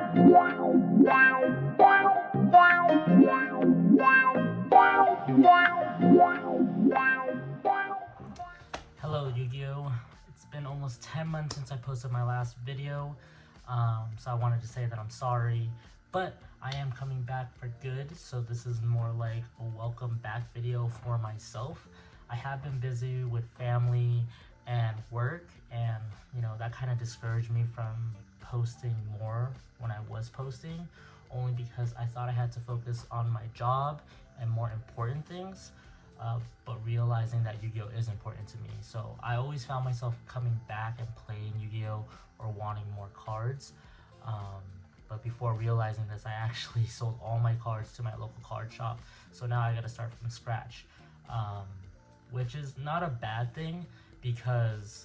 Hello Yu-Gi-Oh! It's been almost 10 months since I posted my last video, so I wanted to say that I'm sorry, but I am coming back for good, so this is more like a welcome back video for myself. I have been busy with family and work, and you know, that kind of discouraged me from posting more when I was posting, only because I thought I had to focus on my job and more important things. But realizing that Yu-Gi-Oh! Is important to me. So I always found myself coming back and playing Yu-Gi-Oh! Or wanting more cards. But before realizing this, I actually sold all my cards to my local card shop. So now I gotta start from scratch. Which is not a bad thing, because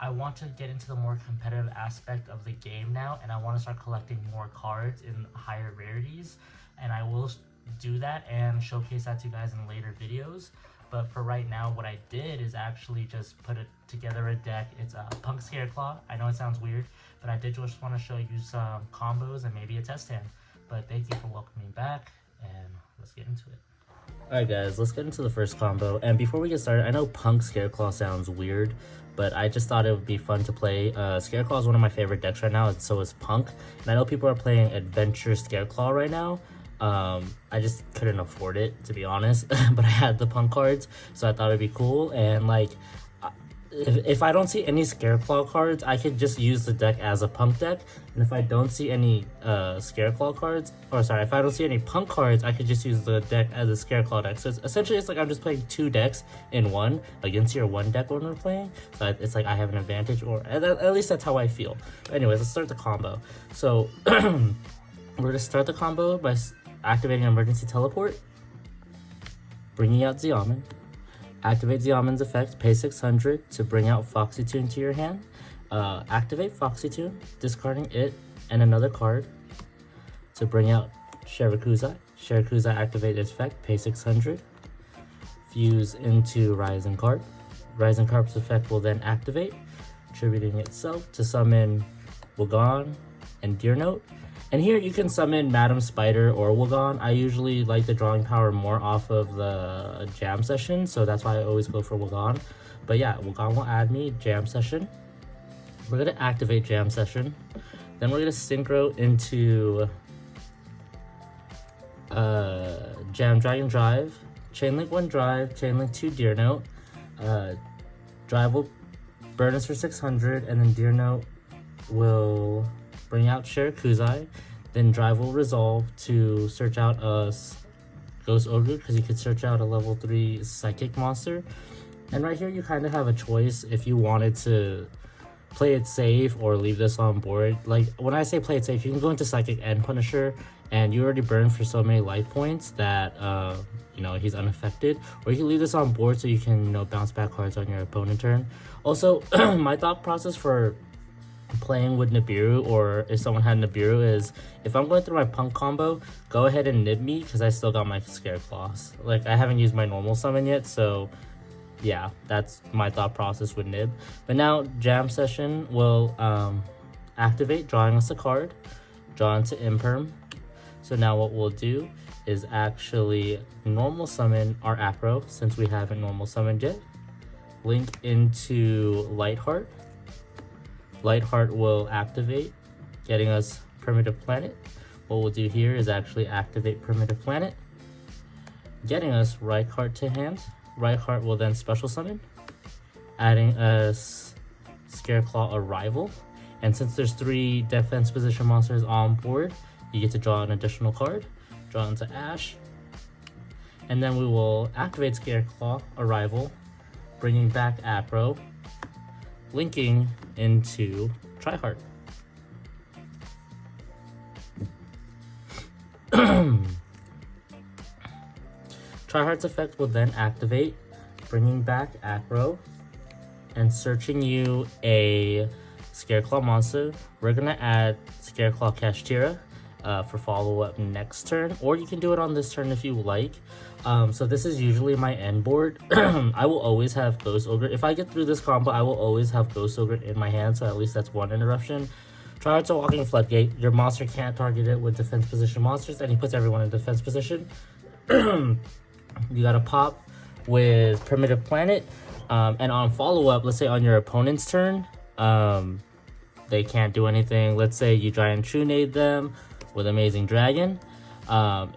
I want to get into the more competitive aspect of the game now, and I want to start collecting more cards in higher rarities, and I will do that and showcase that to you guys in later videos. But for right now, what I did is actually just put together a deck. It's a P.U.N.K SCARECLAW. I know it sounds weird, but I did just want to show you some combos and maybe a test hand. But thank you for welcoming back, and let's get into it. Alright guys, let's get into the first combo. And before we get started, I know P.U.N.K SCARECLAW sounds weird, but I just thought it would be fun to play. SCARECLAW is one of my favorite decks right now, and so is P.U.N.K. And I know people are playing Adventure SCARECLAW right now. I just couldn't afford it, to be honest, but I had the P.U.N.K cards, so I thought it'd be cool. And like, if I don't see any SCARECLAW cards, I could just use the deck as a P.U.N.K deck. And if I don't see any SCARECLAW cards, or sorry, if I don't see any P.U.N.K cards, I could just use the deck as a SCARECLAW deck. So essentially it's like I'm just playing two decks in one against your one deck when we're playing. So it's like I have an advantage, or at least that's how I feel. But anyways, let's start the combo. So we're gonna start the combo by activating emergency teleport, bringing out Xiamen. Activate Xiamen's effect, pay 600 to bring out Foxy Tune to your hand. Activate Foxy Tune, discarding it and another card to bring out Shirikuzai. Shirikuzai activate its effect, pay 600. Fuse into Rising Card. Rising Card's effect will then activate, tributing itself to summon Wagon and Deer Note. And here you can summon Madam Spider or Wagon. I usually like the drawing power more off of the jam session, so that's why I always go for Wagon. But yeah, Wagon will add me jam session. We're gonna activate jam session. Then we're gonna synchro into Jam Dragon Drive, Chainlink 1 Drive, Chainlink 2 Deer Note. Drive will burn us for 600, and then Deer Note will bring out Shirikuzai. Then Drive will resolve to search out a Ghost Ogre, because you could search out a level 3 Psychic monster. And right here you kind of have a choice if you wanted to play it safe or leave this on board. Like, when I say play it safe, you can go into Psychic and Punisher, and you already burned for so many life points that you know, he's unaffected. Or you can leave this on board so you can, you know, bounce back cards on your opponent turn. Also, my thought process for playing with Nibiru, or if someone had Nibiru, is if I'm going through my P.U.N.K combo, go ahead and nib me, because I still got my SCARECLAWs. Like, I haven't used my normal summon yet, so yeah, that's my thought process with nib. But now jam session will activate, drawing us a card, draw into Imperm. So now what we'll do is actually normal summon our Acro, since we haven't normal summoned yet. Link into Lightheart. Lightheart will activate, getting us Primitive Planet. What we'll do here is actually activate Primitive Planet, getting us Reichheart to hand. Reichheart will then special summon, adding us SCARECLAW Arrival. And since there's 3 defense position monsters on board, you get to draw an additional card. Draw into Ash. And then we will activate SCARECLAW Arrival, bringing back Acro, linking into Tryhard. Tryhard's effect will then activate, bringing back Acro and searching you a SCARECLAW monster. We're gonna add SCARECLAW Kashtira for follow-up next turn, or you can do it on this turn if you like. So this is usually my end board. I will always have Ghost Ogre. If I get through this combo, I will always have Ghost Ogre in my hand, so at least that's one interruption. Tryhart's a walking floodgate. Your monster can't target it with defense position monsters, and he puts everyone in defense position. You gotta pop with Primitive Planet, and on follow-up, let's say on your opponent's turn, they can't do anything. Let's say you Giant Trunade them with Amazing Dragon.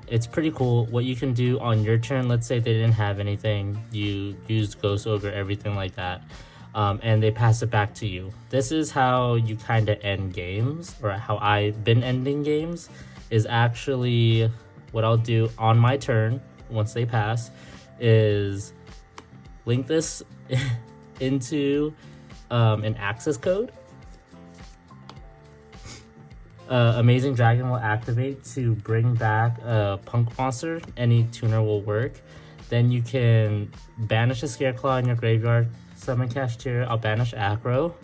It's pretty cool what you can do on your turn. Let's say they didn't have anything, you used Ghost Ogre, everything like that, and they pass it back to you. This is how you kind of end games, or how I've been ending games, is actually what I'll do on my turn once they pass is link this into an access code. Amazing Dragon will activate to bring back a P.U.N.K monster. Any tuner will work. Then you can banish a Scareclaw in your graveyard, summon Kashtira. I'll banish Acro,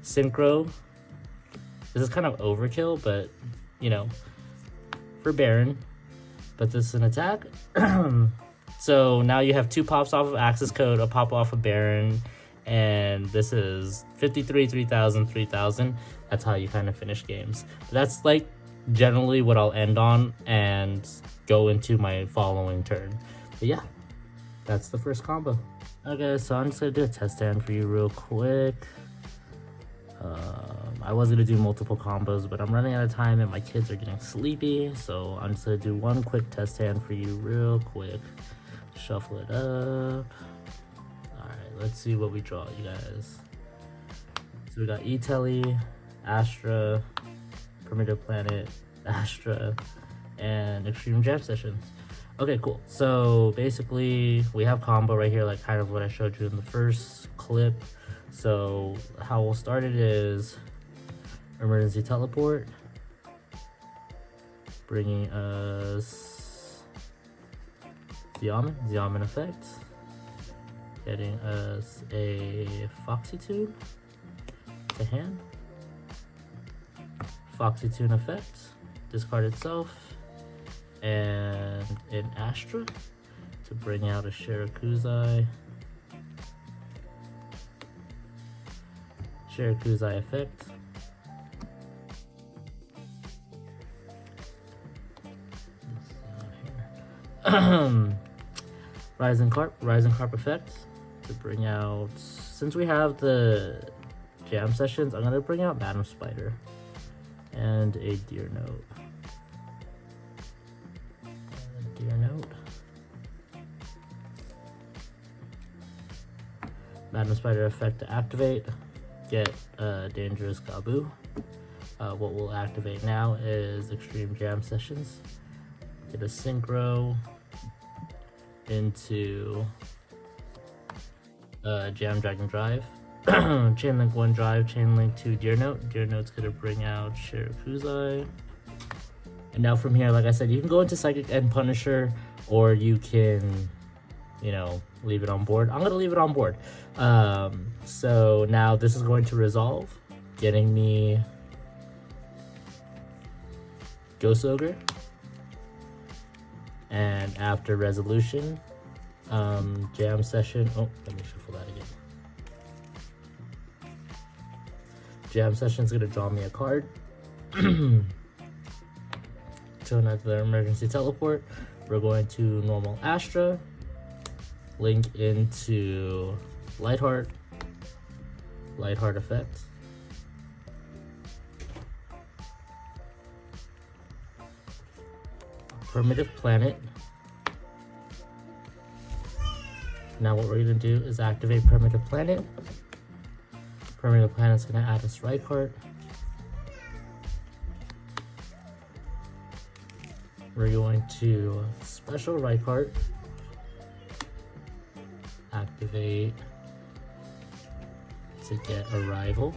Synchro. This is kind of overkill, but you know, for Baron. But this is an attack. So now you have 2 pops off of access code, a pop off of Baron, and this is 53, 3000, 3000. That's how you kind of finish games. But that's like generally what I'll end on and go into my following turn. But yeah, that's the first combo. Okay, so I'm just gonna do a test stand for you real quick. I was gonna do multiple combos, but I'm running out of time and my kids are getting sleepy, so I'm just gonna do one quick test stand for you real quick. Shuffle it up. Alright, let's see what we draw, you guys. So we got E-Telly, Astra, Primitive Planet, Astra, and Extreme Jam Sessions. Okay, cool. So basically we have combo right here, like kind of what I showed you in the first clip. So how we'll start it is emergency teleport, bringing us Xiamen effect, getting us a Foxy Tune to hand, Foxy Tune effect, discard itself, and an Astra to bring out a Shirakuzai. Shirakuzai effect. Rising Carp effect to bring out, since we have the jam sessions, I'm gonna bring out Madam Spider and a Deer Note. Madam Spider effect to activate, get Dangerous Gabu. What we'll activate now is Extreme Jam Sessions. Get a Synchro into Jam Dragon Drive. Chainlink 1 Drive, Chainlink 2 Deer Note. Deer Note's gonna bring out Shirakuzai. And now from here, like I said, you can go into Psychic and Punisher, or you can, you know, leave it on board. I'm gonna leave it on board. So now this is going to resolve, getting me Ghost Ogre. And after resolution, jam session. Oh, let me shuffle that again. Jam session's gonna draw me a card. So another emergency teleport. We're going to normal Astra, link into Lightheart effect. Primitive Planet. Now what we're gonna do is activate Primitive Planet. Primitive Planet's gonna add us Reichardt. We're going to special Reichardt, activate to get Arrival.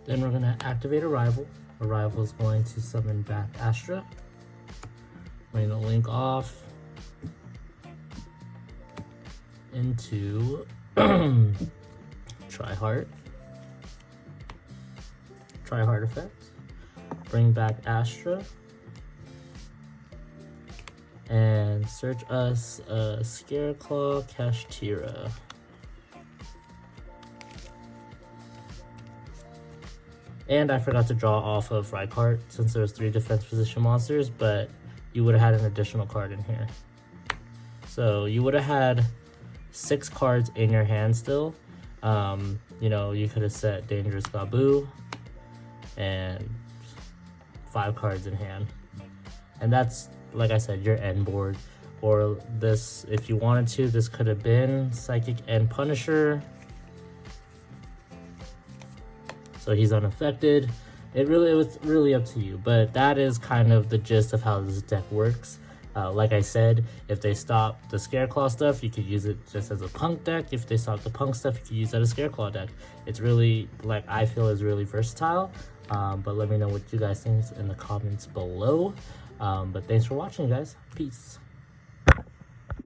Then we're gonna activate Arrival. Arrival is going to summon back Astra. We're gonna link off into Tryhard effect. Bring back Astra. And search us a Scareclaw Kashtira. And I forgot to draw off of Rykart since there was 3 defense position monsters, but you would have had an additional card in here. So you would have had 6 cards in your hand still. You know, you could have set Dangerous Babu and 5 cards in hand. And that's, like I said, your end board. Or this, if you wanted to, this could have been Psychic and Punisher. So he's unaffected. It was really up to you, but that is kind of the gist of how this deck works. Like I said, if they stop the SCARECLAW stuff, you could use it just as a P.U.N.K deck. If they stop the P.U.N.K stuff, you could use that as SCARECLAW deck. It's really, like, I feel is really versatile. But let me know what you guys think in the comments below. But thanks for watching, guys. Peace.